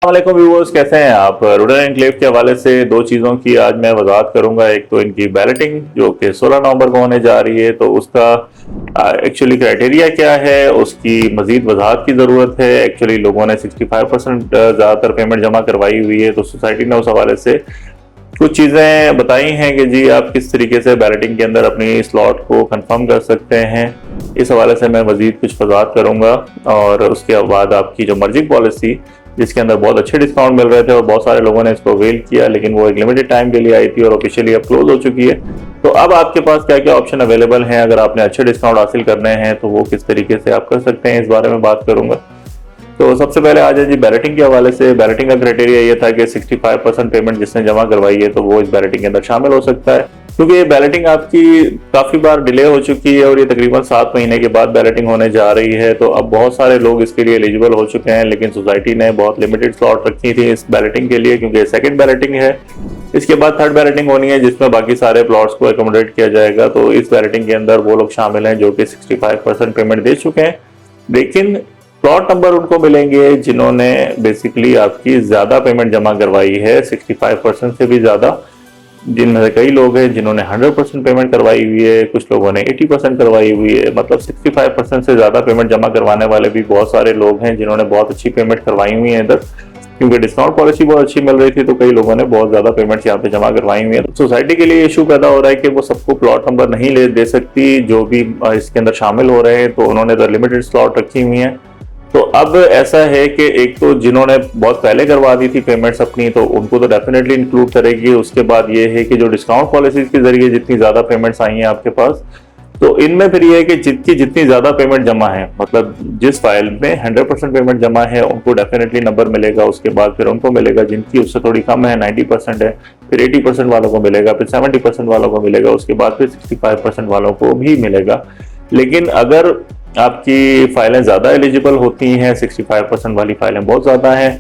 वालेकुम व्यूअर्स, कैसे हैं आप। रूरल एनक्लेव के हवाले से दो चीज़ों की आज मैं वजाहत करूंगा। एक तो इनकी बैलेटिंग जो कि 16 नवंबर को होने जा रही है, तो उसका एक्चुअली क्राइटेरिया क्या है, उसकी मजीद वजाहत की ज़रूरत है। एक्चुअली लोगों ने 65% ज़्यादातर पेमेंट जमा करवाई हुई है, तो सोसाइटी ने उस हवाले से कुछ चीज़ें बताई हैं कि जी आप किस तरीके से बैलेटिंग के अंदर अपनी स्लॉट को कंफर्म कर सकते हैं। इस हवाले से मैं मजीद कुछ वजाहत करूंगा। और उसके बाद आपकी जो मर्जिंग पॉलिसी, जिसके अंदर बहुत अच्छे डिस्काउंट मिल रहे थे और बहुत सारे लोगों ने इसको अवेल किया, लेकिन वो एक लिमिटेड टाइम के लिए आई थी और ऑफिशियली अब क्लोज हो चुकी है। तो अब आपके पास क्या क्या ऑप्शन अवेलेबल हैं, अगर आपने अच्छे डिस्काउंट हासिल करने हैं तो वो किस तरीके से आप कर सकते हैं, इस बारे में बात करूंगा। तो सबसे पहले आ जाए जी बैलेटिंग के हवाले से। बैलेटिंग का क्राइटेरिया ये था कि 65% पेमेंट जिसने जमा करवाई है तो वो इस बैलेटिंग के अंदर शामिल हो सकता है, क्योंकि ये बैलेटिंग आपकी काफ़ी बार डिले हो चुकी है और ये तकरीबन 7 महीने के बाद बैलेटिंग होने जा रही है। तो अब बहुत सारे लोग इसके लिए एलिजिबल हो चुके हैं, लेकिन सोसाइटी ने बहुत लिमिटेड स्लॉट रखी थी इस बैलेटिंग के लिए, क्योंकि सेकेंड बैलेटिंग है। इसके बाद थर्ड बैलेटिंग होनी है, जिसमें बाकी सारे प्लॉट्स को एकोमोडेट किया जाएगा। तो इस बैलेटिंग के अंदर वो लोग शामिल हैं जो कि 65% पेमेंट दे चुके हैं, लेकिन प्लॉट नंबर उनको मिलेंगे जिन्होंने बेसिकली आपकी ज़्यादा पेमेंट जमा करवाई है, 65% से भी ज़्यादा। जिनमें से कई लोग हैं जिन्होंने 100% पेमेंट करवाई हुई है, कुछ लोगों ने 80% करवाई हुई है। मतलब 65% से ज़्यादा पेमेंट जमा करवाने वाले भी बहुत सारे लोग हैं जिन्होंने बहुत अच्छी पेमेंट करवाई हुई है इधर, क्योंकि डिस्काउंट पॉलिसी बहुत अच्छी मिल रही थी। तो कई लोगों ने बहुत ज़्यादा पेमेंट्स यहाँ पे जमा करवाई हुई है। तो सोसाइटी के लिए इशू पैदा हो रहा है कि वो सबको प्लॉट नंबर नहीं दे सकती जो भी इसके अंदर शामिल हो रहे हैं, तो उन्होंने तो लिमिटेड स्लॉट रखी हुई हैं। तो अब ऐसा है कि एक तो जिन्होंने बहुत पहले करवा दी थी पेमेंट्स अपनी, तो उनको तो डेफिनेटली इंक्लूड करेगी। उसके बाद ये है कि जो डिस्काउंट पॉलिसीज के जरिए जितनी ज़्यादा पेमेंट्स आई हैं आपके पास, तो इनमें फिर ये है कि जितनी ज़्यादा पेमेंट जमा है, मतलब जिस फाइल में 100% पेमेंट जमा है उनको डेफिनेटली नंबर मिलेगा। उसके बाद फिर उनको मिलेगा जिनकी उससे थोड़ी कम है, 90% है, फिर 80% वालों को मिलेगा, फिर 70% वालों को मिलेगा, उसके बाद फिर 65% वालों को भी मिलेगा। लेकिन अगर आपकी फाइलें ज़्यादा एलिजिबल होती हैं, 65% वाली फाइलें बहुत ज़्यादा हैं,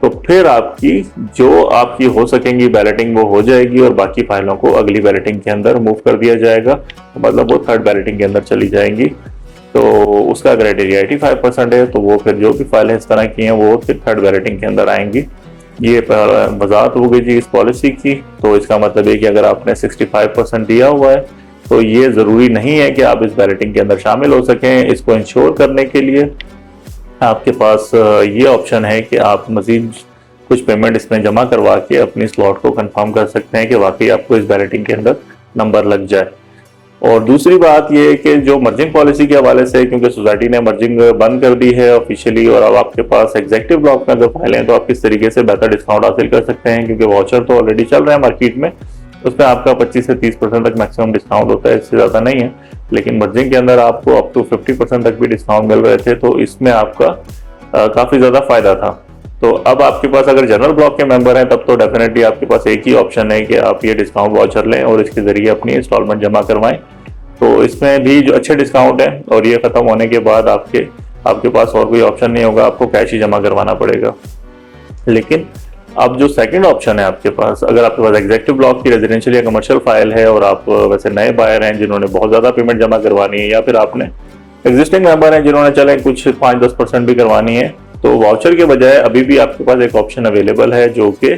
तो फिर आपकी जो आपकी हो सकेंगी बैलेटिंग वो हो जाएगी और बाकी फाइलों को अगली बैलेटिंग के अंदर मूव कर दिया जाएगा। मतलब वो थर्ड बैलेटिंग के अंदर चली जाएंगी। तो उसका क्राइटेरिया 85% है, तो वो फिर जो भी फाइलें इस तरह की हैं वो फिर थर्ड बैलेटिंग के अंदर आएंगी। ये वजाहत हो गई जी इस पॉलिसी की। तो इसका मतलब है कि अगर आपने 65% दिया हुआ है तो ये ज़रूरी नहीं है कि आप इस बैलेटिंग के अंदर शामिल हो सकें। इसको इंश्योर करने के लिए आपके पास ये ऑप्शन है कि आप मज़ीद कुछ पेमेंट इसमें जमा करवा के अपनी स्लॉट को कंफर्म कर सकते हैं कि वाकई आपको इस बैलेटिंग के अंदर नंबर लग जाए। और दूसरी बात ये है कि जो मर्जिंग पॉलिसी के हवाले से, क्योंकि सोसाइटी ने मर्जिंग बंद कर दी है ऑफिशियली, और अब आपके पास एग्जेक्टिव ब्लॉक में अगर फाइलें हैं तो आप किस तरीके से बेहतर डिस्काउंट हासिल कर सकते हैं, क्योंकि वाउचर तो ऑलरेडी चल रहे हैं मार्केट में, उसमें आपका 25 से 30% तक मैक्सिमम डिस्काउंट होता है, इससे ज़्यादा नहीं है। लेकिन मर्जिंग के अंदर आपको अप टू 50% तक भी डिस्काउंट मिल रहे थे, तो इसमें आपका काफ़ी ज़्यादा फ़ायदा था। तो अब आपके पास अगर जनरल ब्लॉक के मेंबर हैं तब तो डेफिनेटली आपके पास एक ही ऑप्शन है कि आप ये डिस्काउंट वाउचर लें और इसके ज़रिए अपनी इंस्टॉलमेंट जमा करवाएं। तो इसमें भी जो अच्छे डिस्काउंट है, और ये ख़त्म होने के बाद आपके पास और कोई ऑप्शन नहीं होगा, आपको कैश ही जमा करवाना पड़ेगा। लेकिन अब जो सेकंड ऑप्शन है आपके पास, अगर आपके पास एग्जेक्टिव ब्लॉक की रेजिडेंशियल या कमर्शियल फाइल है और आप वैसे नए बायर हैं जिन्होंने बहुत ज़्यादा पेमेंट जमा करवानी है, या फिर आपने एग्जिस्टिंग मेंबर हैं जिन्होंने चले कुछ 5-10% भी करवानी है, तो वाउचर के बजाय अभी भी आपके पास एक ऑप्शन अवेलेबल है जो कि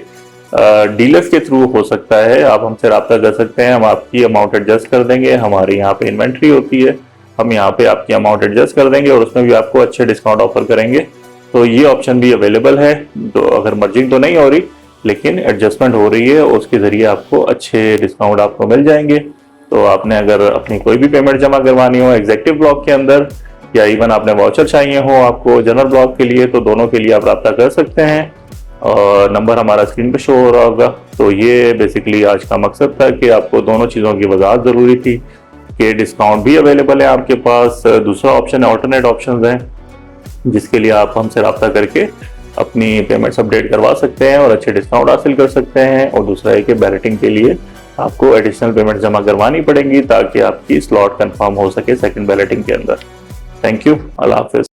डीलर्स के थ्रू हो सकता है। आप हमसे रब्ता कर सकते हैं, हम आपकी अमाउंट एडजस्ट कर देंगे। हमारे यहाँ पे इन्वेंट्री होती है, हम यहाँ पे आपकी अमाउंट एडजस्ट कर देंगे और उसमें भी आपको अच्छे डिस्काउंट ऑफर करेंगे। तो ये ऑप्शन भी अवेलेबल है। तो अगर मर्जिंग तो नहीं हो रही लेकिन एडजस्टमेंट हो रही है, उसके ज़रिए आपको अच्छे डिस्काउंट आपको मिल जाएंगे। तो आपने अगर अपनी कोई भी पेमेंट जमा करवानी हो एग्जेक्टिव ब्लॉक के अंदर, या इवन आपने वाउचर चाहिए हो आपको जनरल ब्लॉक के लिए, तो दोनों के लिए आप रब्ता कर सकते हैं। और नंबर हमारा स्क्रीन पे शो हो रहा होगा। तो ये बेसिकली आज का मकसद था कि आपको दोनों चीज़ों की वजाहत ज़रूरी थी कि डिस्काउंट भी अवेलेबल है आपके पास। दूसरा ऑप्शन है ऑल्टरनेट ऑप्शन है, जिसके लिए आप हमसे रब्ता करके अपनी पेमेंट्स अपडेट करवा सकते हैं और अच्छे डिस्काउंट हासिल कर सकते हैं। और दूसरा है कि बैलेटिंग के लिए आपको एडिशनल पेमेंट जमा करवानी पड़ेंगी ताकि आपकी स्लॉट कंफर्म हो सके सेकंड बैलेटिंग के अंदर। थैंक यू, अल्लाह हाफिज़।